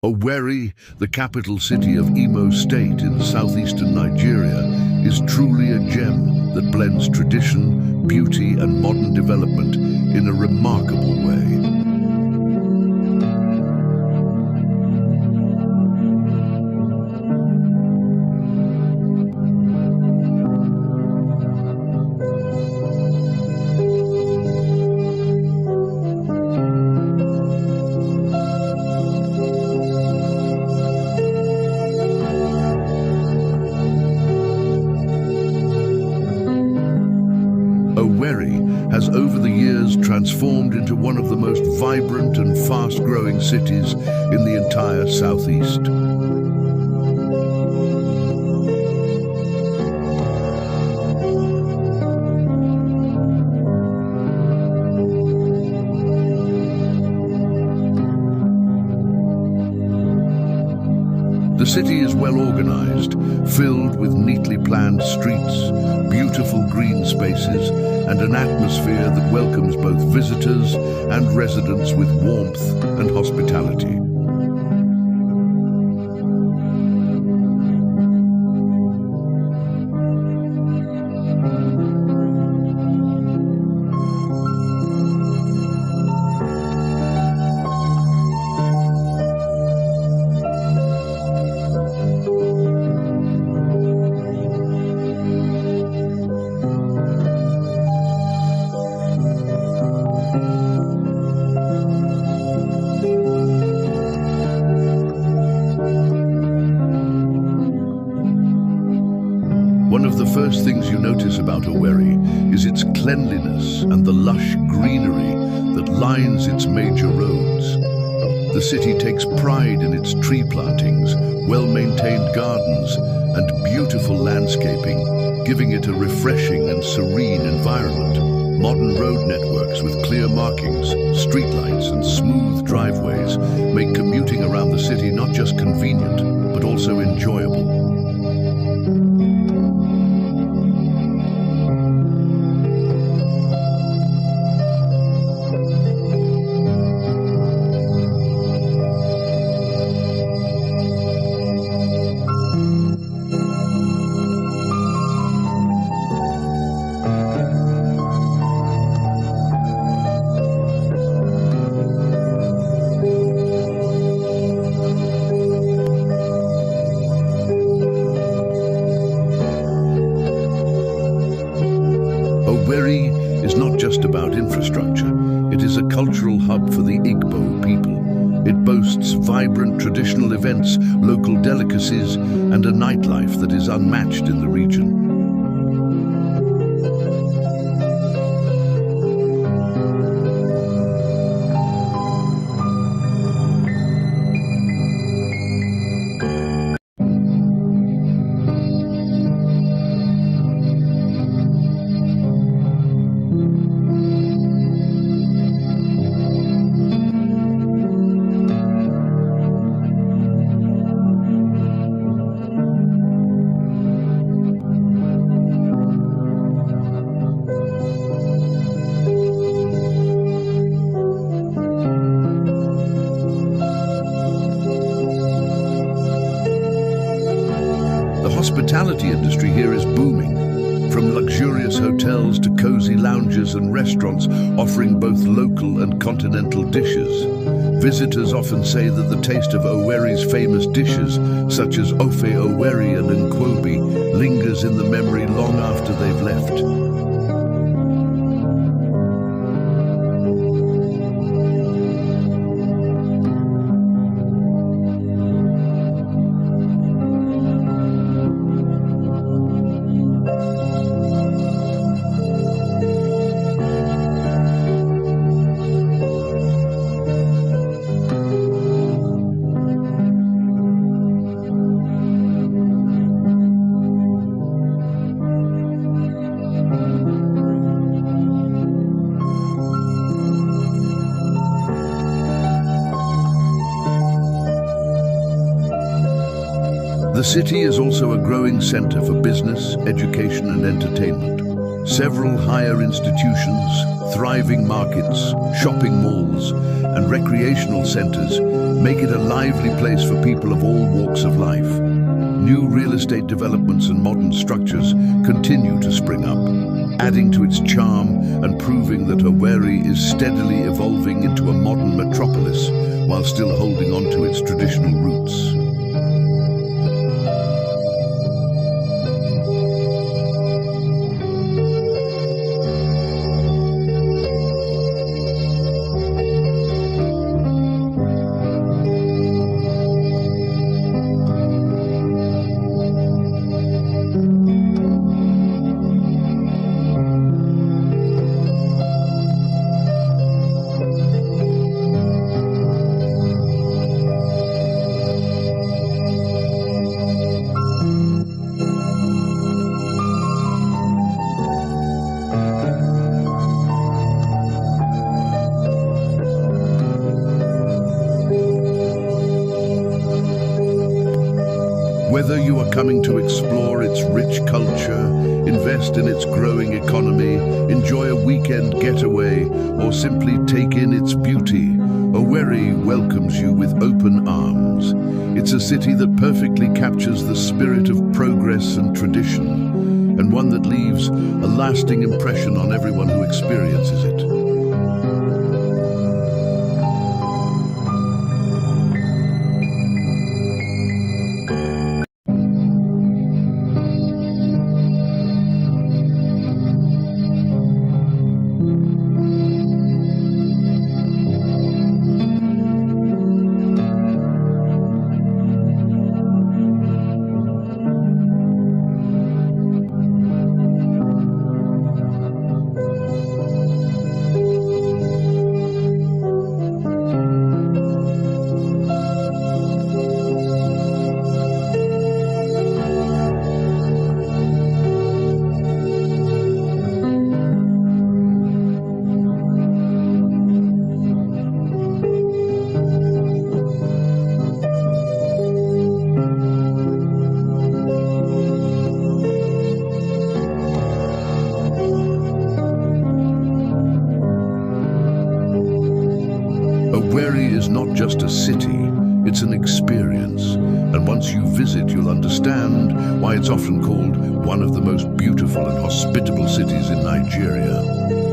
Owerri, the capital city of Imo State in southeastern Nigeria, is truly a gem that blends tradition, beauty, and modern development in a remarkable way. Owerri has over the years transformed into one of the most vibrant and fast-growing cities in the entire southeast. The city is well organized, filled with neatly planned streets, beautiful green spaces, and an atmosphere that welcomes both visitors and residents with warmth and hospitality. One of the first things you notice about Owerri is its cleanliness and the lush greenery that lines its major roads. The city takes pride in its tree plantings, well-maintained gardens, and beautiful landscaping, giving it a refreshing and serene environment. Modern road networks with clear markings, streetlights, and smooth driveways make commuting around the city not just convenient, but also enjoyable. Owerri is not just about infrastructure, it is a cultural hub for the Igbo people. It boasts vibrant traditional events, local delicacies, and a nightlife that is unmatched in the region. The hospitality industry here is booming, from luxurious hotels to cozy lounges and restaurants offering both local and continental dishes. Visitors often say that the taste of Owerri's famous dishes, such as ofe Owerri and nkwobi, lingers in the memory long after they've left. The city is also a growing center for business, education, and entertainment. Several higher institutions, thriving markets, shopping malls, and recreational centers make it a lively place for people of all walks of life. New real estate developments and modern structures continue to spring up, adding to its charm and proving that Owerri is steadily evolving into a modern metropolis while still holding on to its traditional roots. Whether you are coming to explore its rich culture, invest in its growing economy, enjoy a weekend getaway, or simply take in its beauty, Owerri welcomes you with open arms. It's a city that perfectly captures the spirit of progress and tradition, and one that leaves a lasting impression on everyone who experiences it. Owerri is not just a city, it's an experience. And once you visit, you'll understand why it's often called one of the most beautiful and hospitable cities in Nigeria.